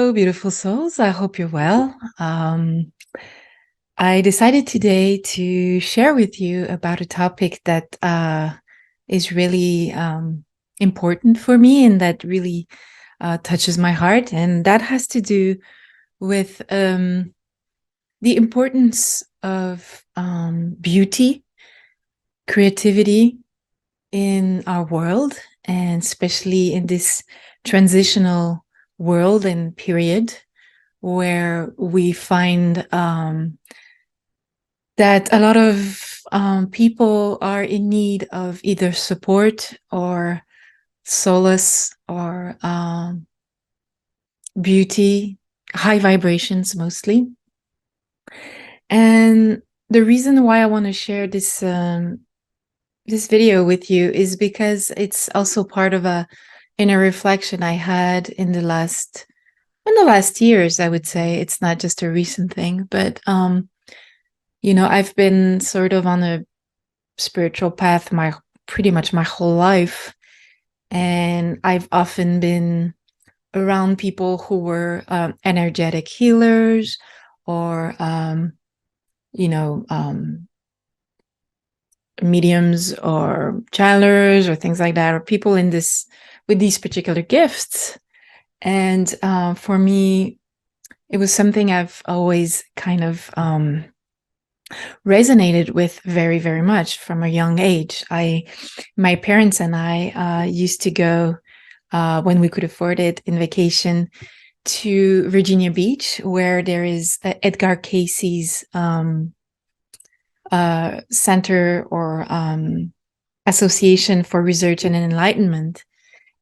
Hello, beautiful souls. I hope you're well. I decided today to share with you about a topic that is really important for me and that really touches my heart. And that has to do with the importance of beauty, creativity in our world, and especially in this transitional world and period where we find that a lot of people are in need of either support or solace or beauty, high vibrations mostly. And the reason why I want to share this video with you is because it's also part of a inner reflection I had in the last years. I would say it's not just a recent thing, but I've been sort of on a spiritual path pretty much my whole life, and I've often been around people who were energetic healers or mediums or channelers or things like that, or people in this with these particular gifts. And for me, it was something I've always kind of resonated with very, very much from a young age. My parents and I used to go when we could afford it in vacation to Virginia Beach, where there is Edgar Cayce's Center or Association for Research and Enlightenment.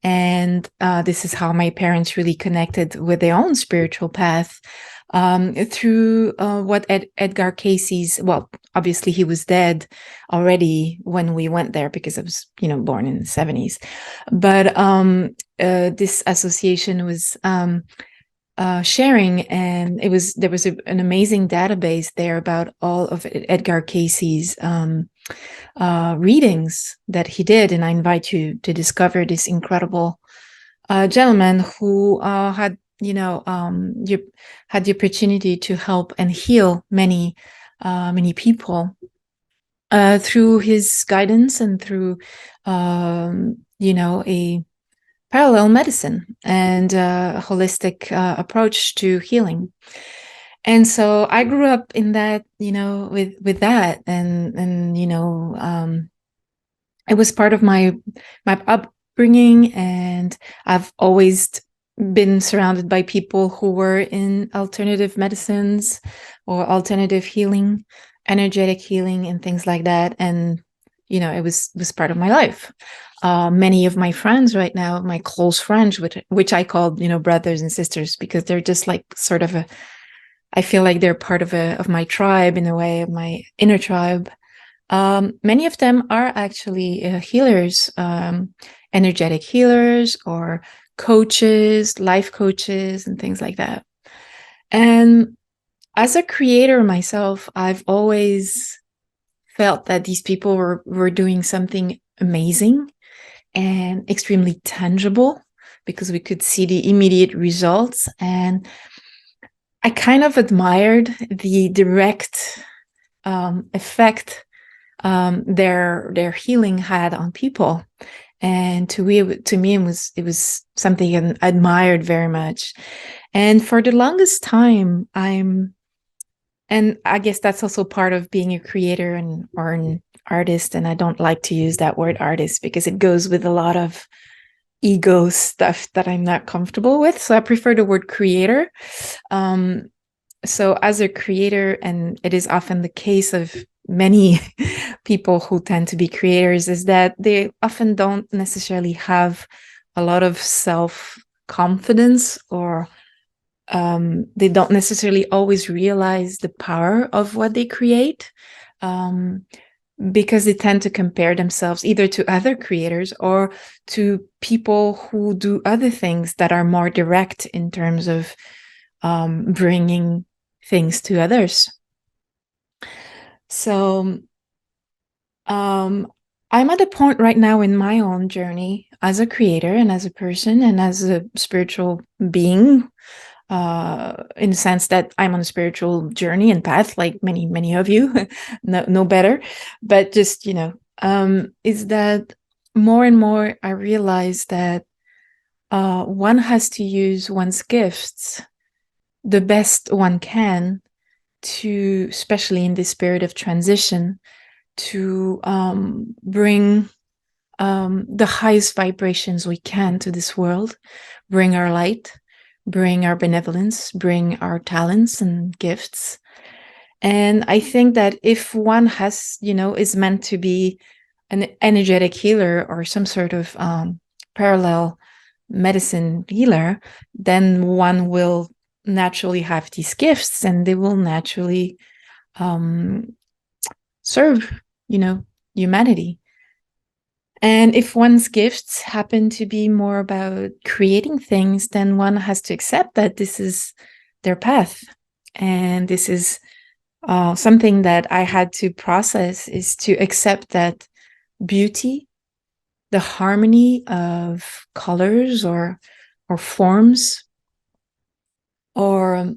And this is how my parents really connected with their own spiritual path through what Edgar Cayce's, well, obviously he was dead already when we went there because I was, born in the 70s. But this association was sharing, and there was an amazing database there about all of Edgar Cayce's readings that he did, and I invite you to discover this incredible gentleman who had the opportunity to help and heal many people through his guidance and through a parallel medicine and a holistic approach to healing. And so I grew up in that, with that, and it was part of my upbringing, and I've always been surrounded by people who were in alternative medicines or alternative healing, energetic healing, and things like that. And it was part of my life. Many of my friends right now, my close friends, which I call, brothers and sisters, because they're just like sort of I feel like they're part of my tribe, in a way, of my inner tribe. Many of them are actually healers, energetic healers or coaches, life coaches, and things like that. And as a creator myself, I've always felt that these people were doing something amazing and extremely tangible, because we could see the immediate results. And I kind of admired the direct effect their healing had on people. And to me, it was something I admired very much. And for the longest time, and I guess that's also part of being a creator or an artist. And I don't like to use that word artist because it goes with a lot of ego stuff that I'm not comfortable with. So I prefer the word creator. So as a creator, and it is often the case of many people who tend to be creators, is that they often don't necessarily have a lot of self-confidence, or they don't necessarily always realize the power of what they create, because they tend to compare themselves either to other creators or to people who do other things that are more direct in terms of bringing things to others. So I'm at a point right now in my own journey as a creator and as a person and as a spiritual being, in the sense that I'm on a spiritual journey and path, like many of you, no better, but just, is that more and more I realize that one has to use one's gifts the best one can to, especially in this period of transition, to bring the highest vibrations we can to this world, bring our light, bring our benevolence, bring our talents and gifts. And I think that if one has, is meant to be an energetic healer or some sort of parallel medicine healer, then one will naturally have these gifts and they will naturally serve, humanity. And if one's gifts happen to be more about creating things, then one has to accept that this is their path. And this is something that I had to process, is to accept that beauty, the harmony of colors or forms, or,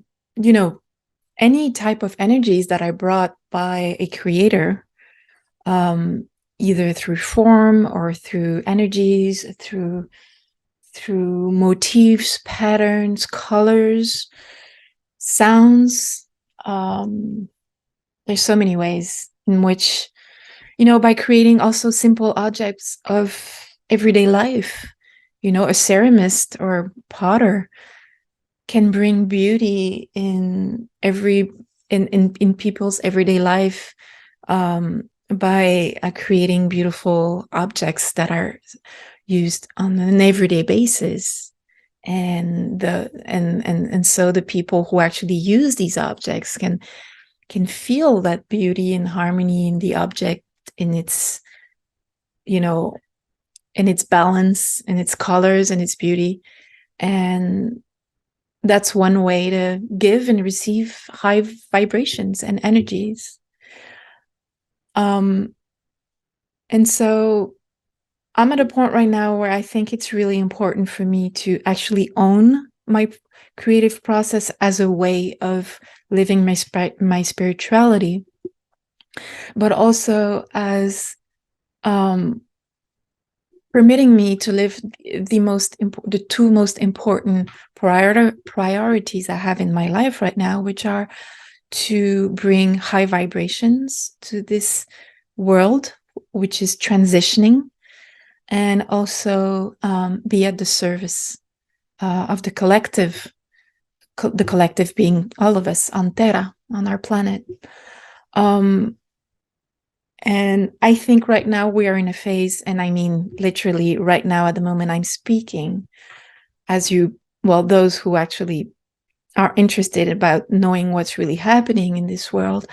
any type of energies that are brought by a creator, either through form or through energies, through motifs, patterns, colors, sounds. There's so many ways in which, by creating also simple objects of everyday life, a ceramist or potter can bring beauty in people's everyday life, by creating beautiful objects that are used on an everyday basis. And so the people who actually use these objects can feel that beauty and harmony in the object, in its, in its balance, in its colors and its beauty. And that's one way to give and receive high vibrations and energies. And so I'm at a point right now where I think it's really important for me to actually own my creative process as a way of living my spirituality, but also as permitting me to live the two most important priorities I have in my life right now, which are to bring high vibrations to this world, which is transitioning, and also be at the service of the collective being all of us on Terra, on our planet. And I think right now we are in a phase, and I mean literally right now at the moment I'm speaking, those who actually are interested about knowing what's really happening in this world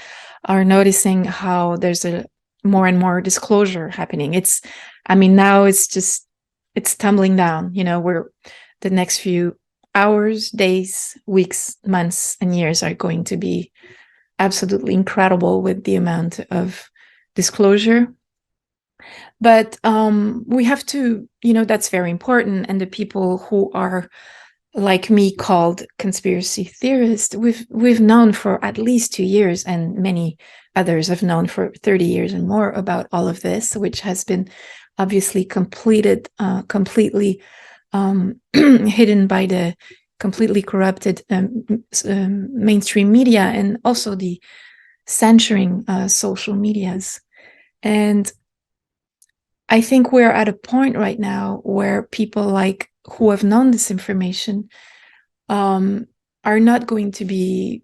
are noticing how there's a more and more disclosure happening. Now it's tumbling down. The next few hours, days, weeks, months, and years are going to be absolutely incredible with the amount of disclosure. But we have to, that's very important. And the people who are like me called conspiracy theorists, we've known for at least 2 years, and many others have known for 30 years and more about all of this, which has been obviously completely hidden by the completely corrupted mainstream media, and also the censoring social medias. And I think we're at a point right now where people who have known this information are not going to be.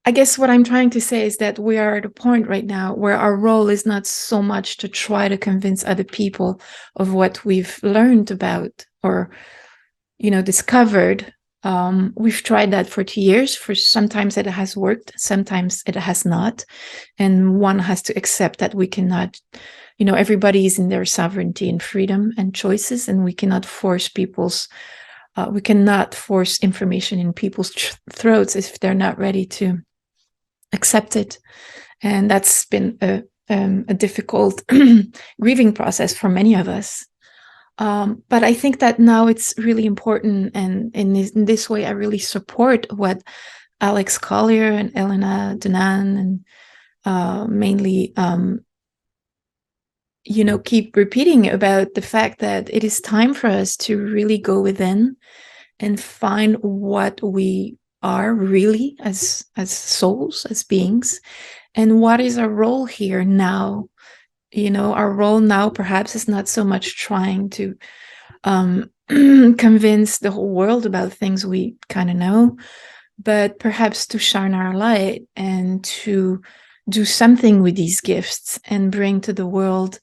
I guess what I'm trying to say is that we are at a point right now where our role is not so much to try to convince other people of what we've learned about or, discovered. We've tried that for 2 years. Sometimes it has worked, sometimes it has not. And one has to accept that we cannot, everybody is in their sovereignty and freedom and choices, and we cannot force information in people's throats if they're not ready to accept it. And that's been a difficult grieving process for many of us. But I think that now it's really important, and in this way, I really support what Alex Collier and Elena Danan and mainly, keep repeating about the fact that it is time for us to really go within and find what we are really as souls, as beings, and what is our role here now. Our role now perhaps is not so much trying to convince the whole world about things we kind of know, but perhaps to shine our light and to do something with these gifts and bring to the world,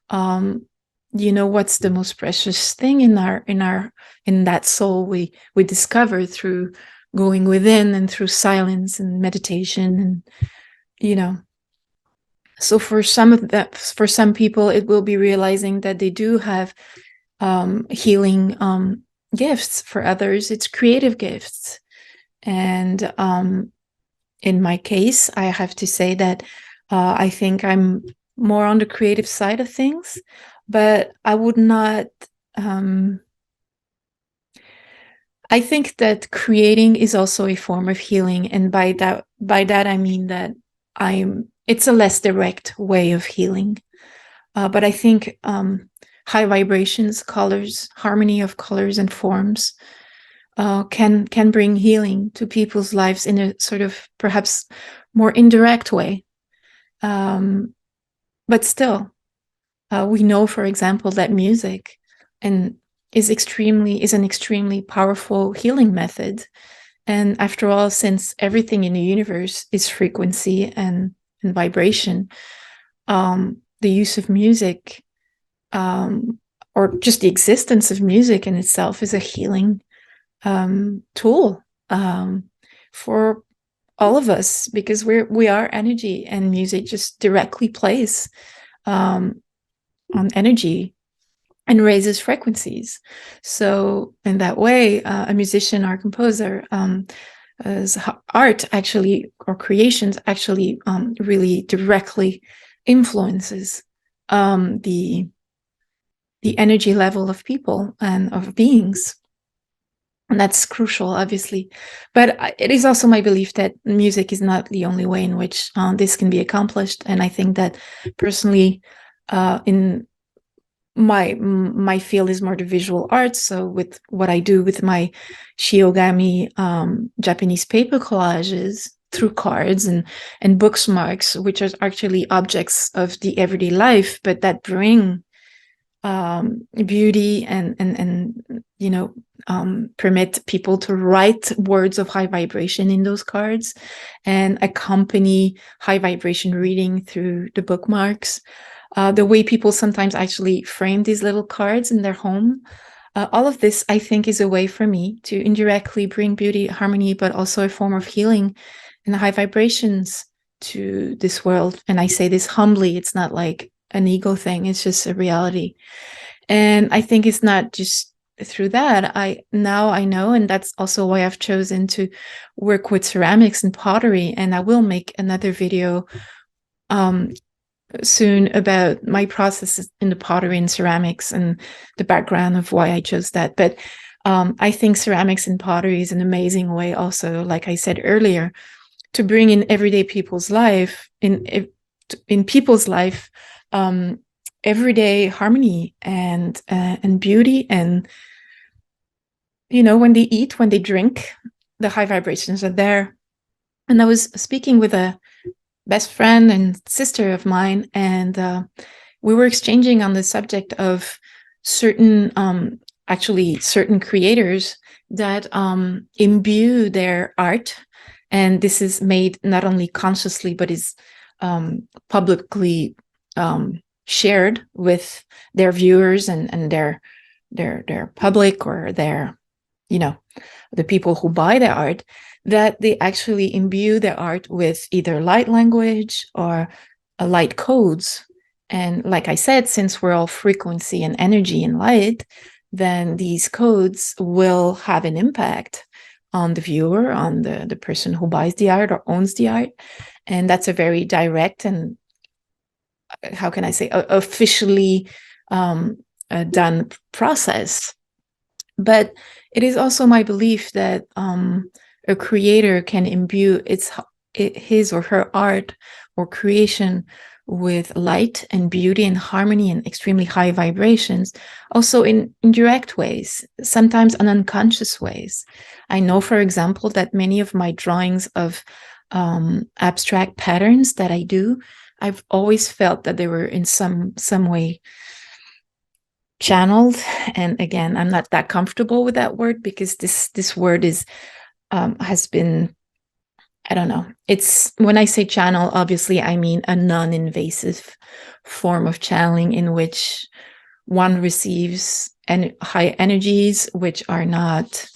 what's the most precious thing in that soul we discover through going within and through silence and meditation. And so for some people, it will be realizing that they do have healing gifts. For others, it's creative gifts. And in my case, I have to say that I think I'm more on the creative side of things, but I would not. I think that creating is also a form of healing, and by that I mean that it's a less direct way of healing. But I think high vibrations, colors, harmony of colors and forms can bring healing to people's lives in a sort of perhaps more indirect way. But still, we know, for example, that music is an extremely powerful healing method. And after all, since everything in the universe is frequency and vibration, the use of music, or just the existence of music in itself, is a healing tool for all of us, because we are energy, and music just directly plays on energy and raises frequencies. So in that way, a musician or composer, as art actually, or creations actually, really directly influences the energy level of people and of beings. And that's crucial, obviously. But it is also my belief that music is not the only way in which this can be accomplished. And I think that personally, in my field is more the visual arts. So with what I do with my shiogami, Japanese paper collages through cards and bookmarks, which are actually objects of the everyday life, but that bring beauty and permit people to write words of high vibration in those cards and accompany high vibration reading through the bookmarks. The way people sometimes actually frame these little cards in their home. All of this, I think, is a way for me to indirectly bring beauty, harmony, but also a form of healing and high vibrations to this world. And I say this humbly. It's not like an ego thing. It's just a reality. And I think it's not just through that. Now I know, and that's also why I've chosen to work with ceramics and pottery. And I will make another video soon about my processes in the pottery and ceramics and the background of why I chose that. But I think ceramics and pottery is an amazing way also, like I said earlier, to bring in everyday people's life, in people's life, everyday harmony and beauty. And when they eat, when they drink, the high vibrations are there. And I was speaking with a best friend and sister of mine, and we were exchanging on the subject of certain creators that imbue their art, and this is made not only consciously but is publicly shared with their viewers and their public, or their the people who buy their art, that they actually imbue their art with either light language or light codes. And like I said, since we're all frequency and energy and light, then these codes will have an impact on the viewer, on the person who buys the art or owns the art. And that's a very direct and, how can I say, officially done process. But it is also my belief that a creator can imbue his or her art or creation with light and beauty and harmony and extremely high vibrations, also in indirect ways, sometimes in unconscious ways. I know, for example, that many of my drawings of abstract patterns that I do, I've always felt that they were in some way channeled. And again, I'm not that comfortable with that word, because this word is has been, I don't know, it's, when I say channel, obviously I mean a non-invasive form of channeling in which one receives high energies which are not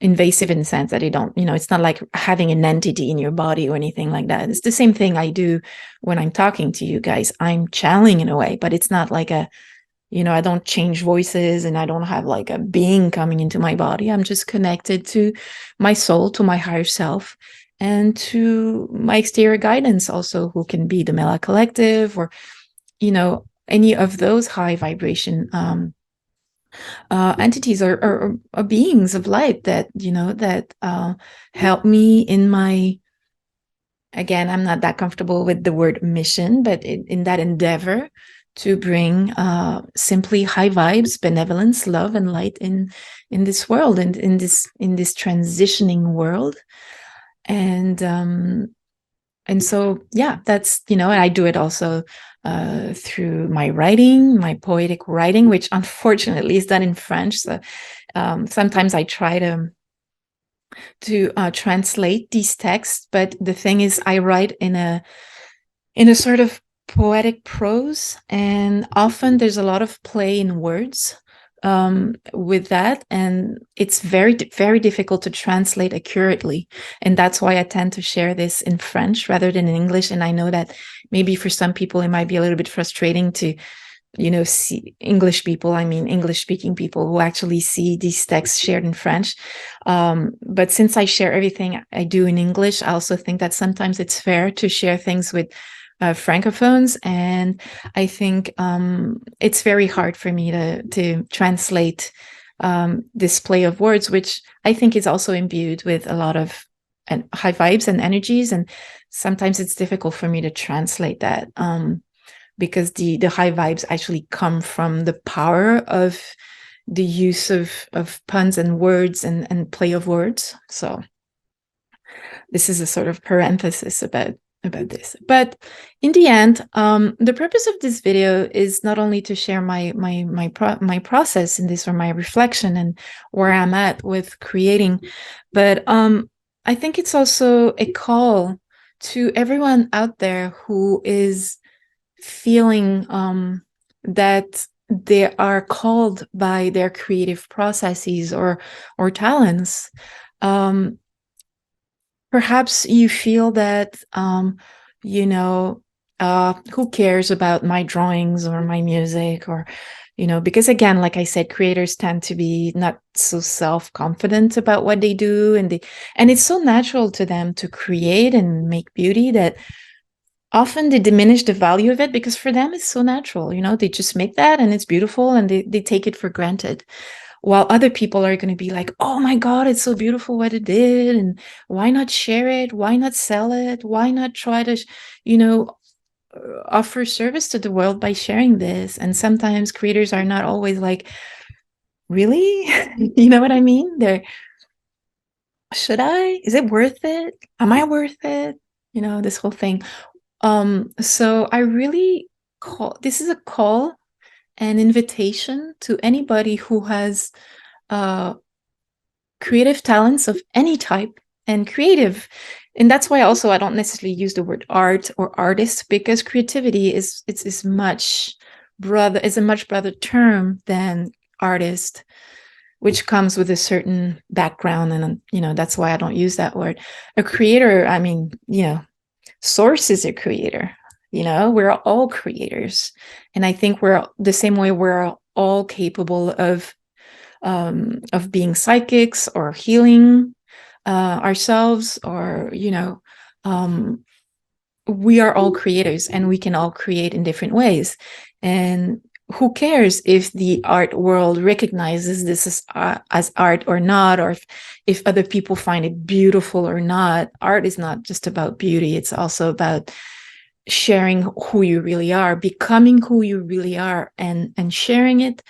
invasive, in the sense that they don't, it's not like having an entity in your body or anything like that. It's the same thing I do when I'm talking to you guys. I'm channeling in a way, but it's not like I don't change voices, and I don't have like a being coming into my body. I'm just connected to my soul, to my higher self, and to my exterior guidance also, who can be the Mela Collective, or, any of those high vibration entities, or beings of light that, help me in my, again, I'm not that comfortable with the word mission, but in that endeavor to bring simply high vibes, benevolence, love, and light in this world, and in this transitioning world. And so, yeah, that's, and I do it also through my writing, my poetic writing, which unfortunately is done in French. So sometimes I try to translate these texts, but the thing is, I write in a sort of poetic prose, and often there's a lot of play in words with that, and it's very, very difficult to translate accurately. And that's why I tend to share this in French rather than in English. And I know that maybe for some people it might be a little bit frustrating to see English speaking people who actually see these texts shared in French. But since I share everything I do in English, I also think that sometimes it's fair to share things with francophones. And I think it's very hard for me to translate this play of words, which I think is also imbued with a lot of high vibes and energies. And sometimes it's difficult for me to translate that. Because the high vibes actually come from the power of the use of puns and words and play of words. So this is a sort of parenthesis about this. But in the end, the purpose of this video is not only to share my process in this, or my reflection and where I'm at with creating, but I think it's also a call to everyone out there who is feeling that they are called by their creative processes or talents. Perhaps you feel that who cares about my drawings or my music, or because, again, like I said, creators tend to be not so self-confident about what they do, and it's so natural to them to create and make beauty that often they diminish the value of it, because for them it's so natural. They just make that and it's beautiful, and they take it for granted, while other people are going to be like, oh my God, it's so beautiful what it did, and why not share it, why not sell it, why not try to offer service to the world by sharing this. And sometimes creators are not always like, really? You know what I mean? Is it worth it? Am I worth it? This whole thing. So I really this is a call, an invitation to anybody who has creative talents of any type, and that's why also I don't necessarily use the word art or artist, because creativity is a much broader term than artist, which comes with a certain background, and that's why I don't use that word. A creator, Source is a creator. We're all creators, and I think we're the same way. We're all capable of being psychics or healing ourselves, or we are all creators, and we can all create in different ways. And who cares if the art world recognizes this as art or not, or if other people find it beautiful or not. Art is not just about beauty. It's also about sharing who you really are, becoming who you really are, and sharing it.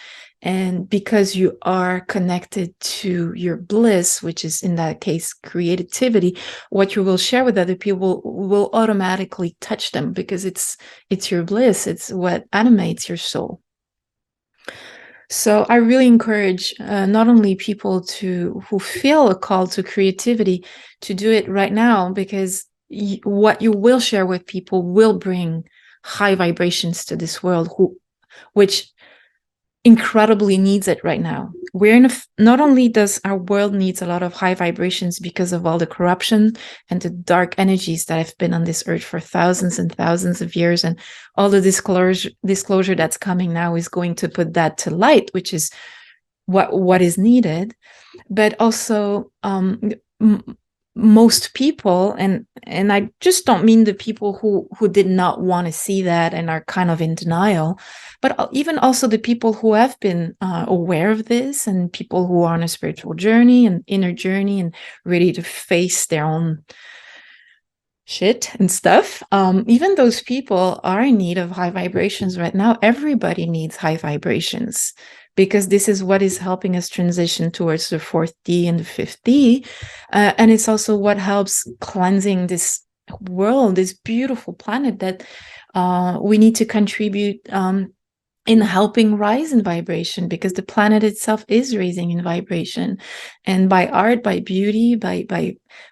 And because you are connected to your bliss, which is in that case creativity, what you will share with other people will automatically touch them, because it's your bliss. It's what animates your soul. So I really encourage not only people who feel a call to creativity to do it right now, because what you will share with people will bring high vibrations to this world, which incredibly needs it right now. We're in not only does our world needs a lot of high vibrations because of all the corruption and the dark energies that have been on this earth for thousands and thousands of years, and all the disclosure that's coming now is going to put that to light, which is what is needed. But also most people, and I just don't mean the people who did not want to see that and are kind of in denial, but even also the people who have been aware of this, and people who are on a spiritual journey and inner journey and ready to face their own shit and stuff. Even those people are in need of high vibrations right now. Everybody needs high vibrations, because this is what is helping us transition towards the 4th D and the 5th D. And it's also what helps cleansing this world, this beautiful planet that we need to contribute in helping rise in vibration, because the planet itself is raising in vibration. And by art, by beauty,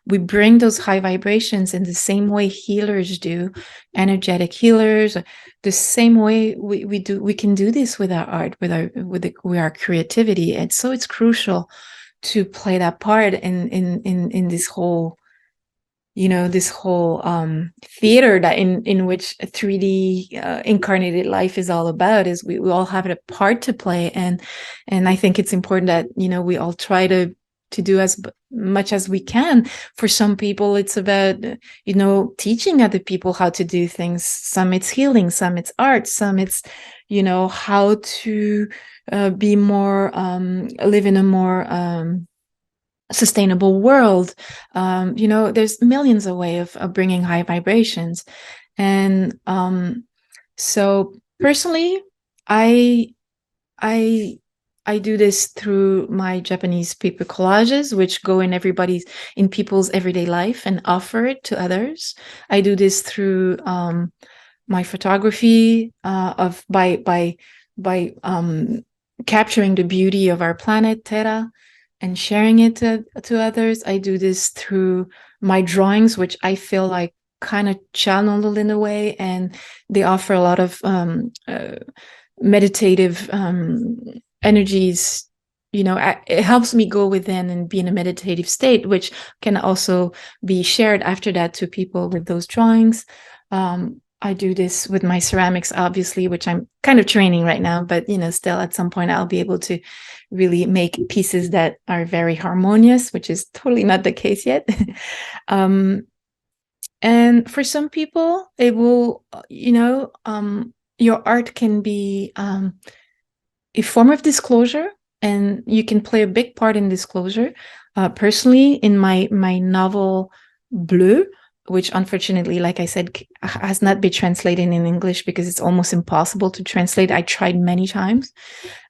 we bring those high vibrations in the same way healers do, energetic healers, the same way we can do this with our art, with our creativity. And so it's crucial to play that part in this whole, this whole theater that in which a 3D incarnated life is all about. Is we all have a part to play, and I think it's important that we all try to do as much as we can. For some people, it's about teaching other people how to do things. Some it's healing, some it's art, some it's how to be more live in a more sustainable world. There's millions of ways of bringing high vibrations. And so personally, I do this through my Japanese paper collages, which go in people's everyday life and offer it to others. I do this through my photography by capturing the beauty of our planet, Terra, and sharing it to others. I do this through my drawings, which I feel like kind of channeled in a way, and they offer a lot of meditative energies. It helps me go within and be in a meditative state, which can also be shared after that to people with those drawings. I do this with my ceramics, obviously, which I'm kind of training right now, but still at some point I'll be able to really make pieces that are very harmonious, which is totally not the case yet. And for some people, it will, your art can be a form of disclosure, and you can play a big part in disclosure. Personally, in my novel Bleu, which unfortunately, like I said, has not been translated in English because it's almost impossible to translate. I tried many times.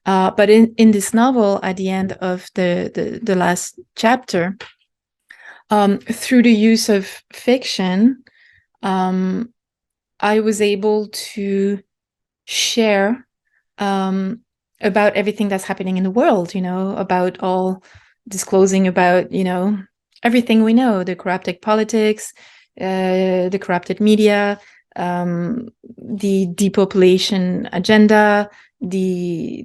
But in this novel, at the end of the last chapter, through the use of fiction, I was able to share about everything that's happening in the world, about all disclosing about, everything we know, the corrupted politics, the corrupted media, the depopulation agenda, the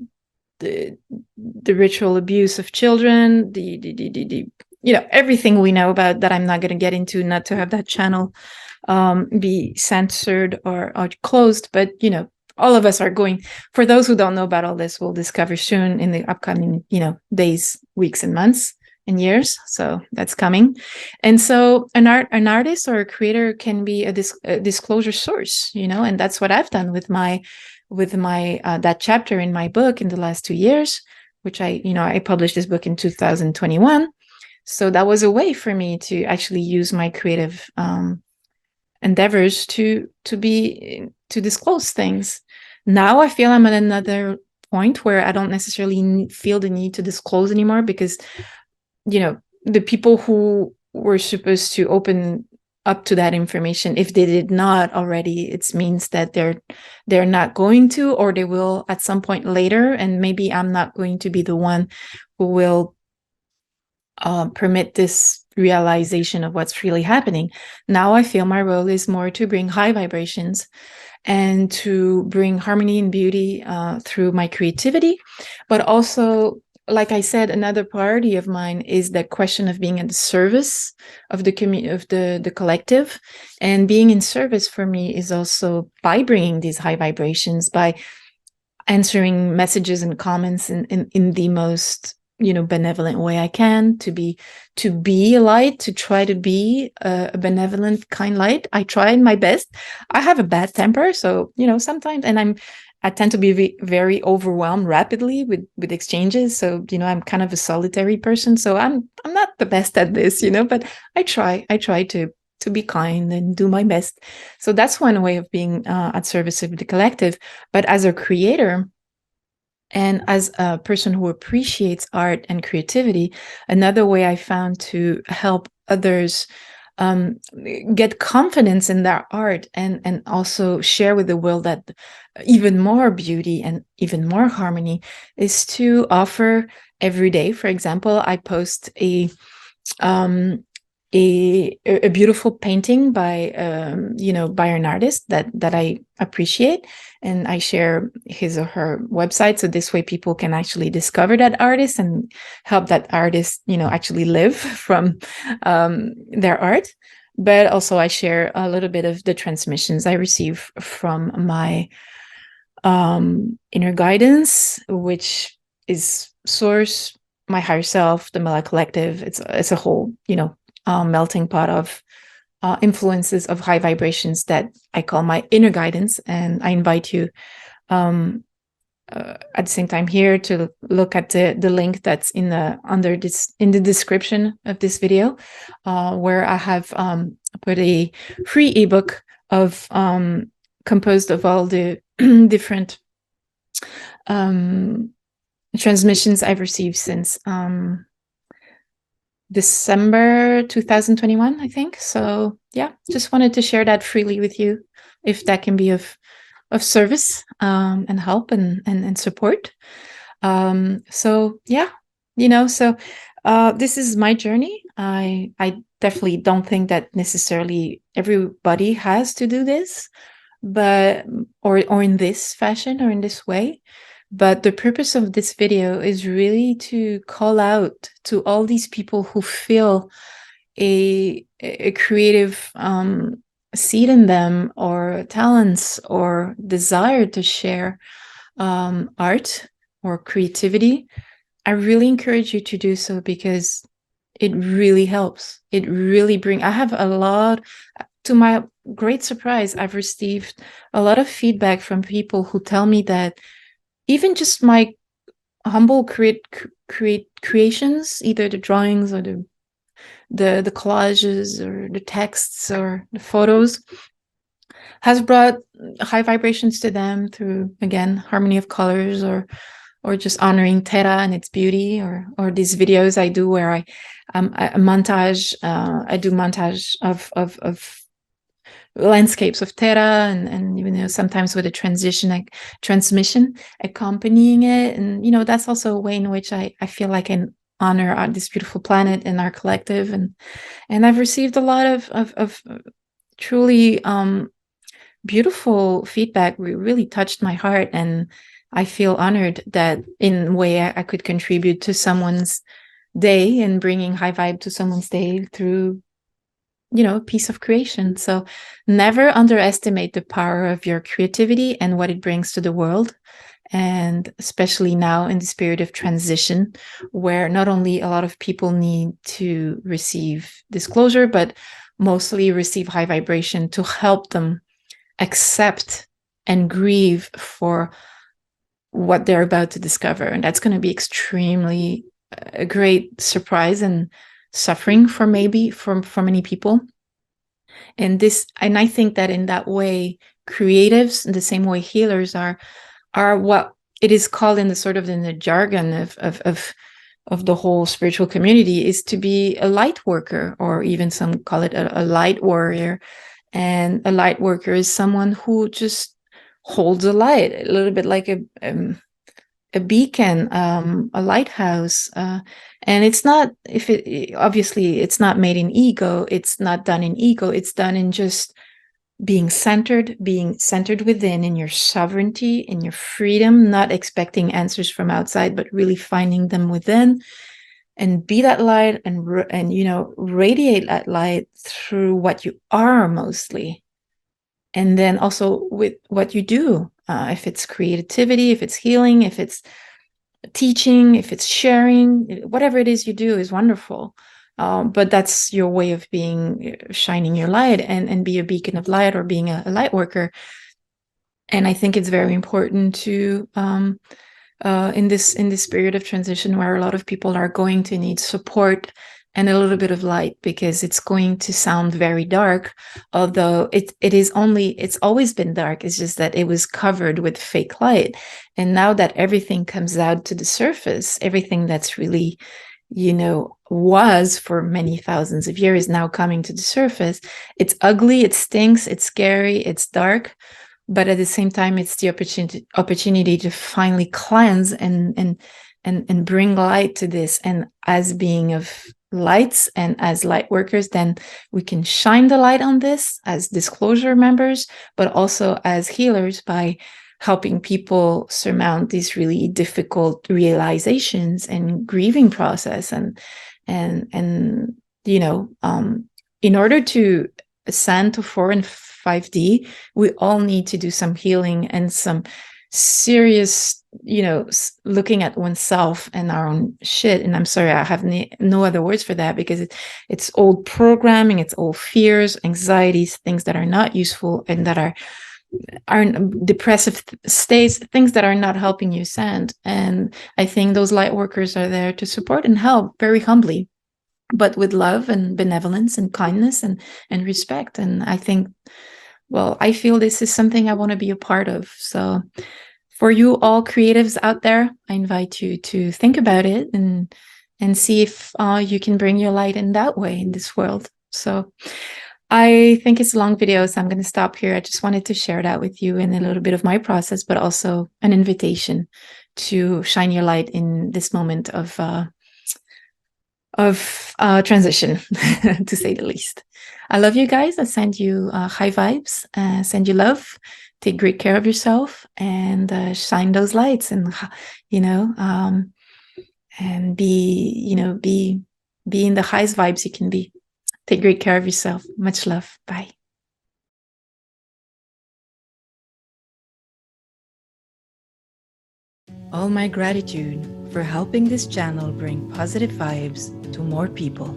ritual abuse of children, the everything we know about that I'm not going to get into, not to have that channel be censored or closed. But all of us are going. For those who don't know about all this, we'll discover soon in the upcoming days, weeks, and months. in years, so that's coming. And so an artist or a creator can be a disclosure source, and that's what I've done with my that chapter in my book in the last 2 years, which I published this book in 2021. So that was a way for me to actually use my creative endeavors to disclose things. Now I feel I'm at another point where I don't necessarily feel the need to disclose anymore, because the people who were supposed to open up to that information, if they did not already, it means that they're not going to, or they will at some point later, and maybe I'm not going to be the one who will permit this realization of what's really happening. Now I feel my role is more to bring high vibrations and to bring harmony and beauty through my creativity. But also, like I said, another priority of mine is the question of being at the service of the the collective. And being in service for me is also by bringing these high vibrations, by answering messages and comments in the most benevolent way I can, to be a light, to try to be a benevolent, kind light. I try my best. I have a bad temper, so sometimes, and I tend to be very overwhelmed rapidly with exchanges. So I'm kind of a solitary person, so I'm not the best at this, but I try to be kind and do my best. So that's one way of being at service of the collective. But as a creator, and as a person who appreciates art and creativity, another way I found to help others get confidence in their art and also share with the world that even more beauty and even more harmony is to offer every day. For example, I post a beautiful painting by by an artist that I appreciate, and I share his or her website, so this way people can actually discover that artist and help that artist actually live from their art. But also I share a little bit of the transmissions I receive from my inner guidance, which is source, my higher self, the Mala collective. It's a whole melting pot of influences of high vibrations that I call my inner guidance. And I invite you at the same time here to look at the link that's in the description of this video, where I have put a free ebook of composed of all the different transmissions I've received since December 2021, I think. So yeah, just wanted to share that freely with you, if that can be of service and help and support. So yeah, so this is my journey. I definitely don't think that necessarily everybody has to do this, but or in this fashion or in this way. But the purpose of this video is really to call out to all these people who feel a creative seed in them, or talents, or desire to share art or creativity. I really encourage you to do so, because it really helps. It really brings. I have a lot. To my great surprise, I've received a lot of feedback from people who tell me that even just my humble creations, either the drawings or the collages or the texts or the photos, has brought high vibrations to them through, again, harmony of colors, or just honoring Terra and its beauty, or these videos I do where I montage. I do montage of landscapes of Terra, and sometimes with a transmission accompanying it. And that's also a way in which I feel like I can honor this beautiful planet and our collective. And I've received a lot of truly beautiful feedback. Really touched my heart, and I feel honored that in a way I could contribute to someone's day and bringing high vibe to someone's day through piece of creation. So never underestimate the power of your creativity and what it brings to the world. And especially now in this period of transition, where not only a lot of people need to receive disclosure, but mostly receive high vibration to help them accept and grieve for what they're about to discover. And that's going to be extremely a great surprise and suffering for many people. And I think that in that way, creatives, in the same way healers are what it is called in the jargon of the whole spiritual community, is to be a light worker, or even some call it a light warrior. And a light worker is someone who just holds a light, a little bit like a beacon, a lighthouse. And it's not, obviously it's not made in ego. It's not done in ego. It's done in just being centered within, in your sovereignty, in your freedom, not expecting answers from outside, but really finding them within, and be that light, and radiate that light through what you are mostly. And then also with what you do, if it's creativity, if it's healing, if it's teaching, if it's sharing, whatever it is you do is wonderful. But that's your way of shining your light, and be a beacon of light, or being a light worker. And I think it's very important to, in this period of transition, where a lot of people are going to need support and a little bit of light, because it's going to sound very dark, although it's always been dark. It's just that it was covered with fake light. And now that everything comes out to the surface, everything that's really, was for many thousands of years now coming to the surface, it's ugly, it stinks, it's scary, it's dark. But at the same time, it's the opportunity to finally cleanse and bring light to this. And as being of lights and as light workers, then we can shine the light on this as disclosure members, but also as healers, by helping people surmount these really difficult realizations and grieving process. And in order to ascend to 4 and 5D, we all need to do some healing and some serious, looking at oneself and our own shit. And I'm sorry, I have no other words for that, because it's old programming, it's old fears, anxieties, things that are not useful, and that are depressive states, things that are not helping you ascend. And I think those light workers are there to support and help, very humbly, but with love and benevolence and kindness and respect. And I think, well, I feel this is something I want to be a part of. So for you all creatives out there, I invite you to think about it and see if you can bring your light in that way in this world. So I think it's a long video, so I'm going to stop here. I just wanted to share that with you, and a little bit of my process, but also an invitation to shine your light in this moment of transition, to say the least. I love you guys. I send you high vibes, send you love. Take great care of yourself, and shine those lights, and and be in the highest vibes you can be. Take great care of yourself. Much love. Bye. All my gratitude for helping this channel bring positive vibes to more people.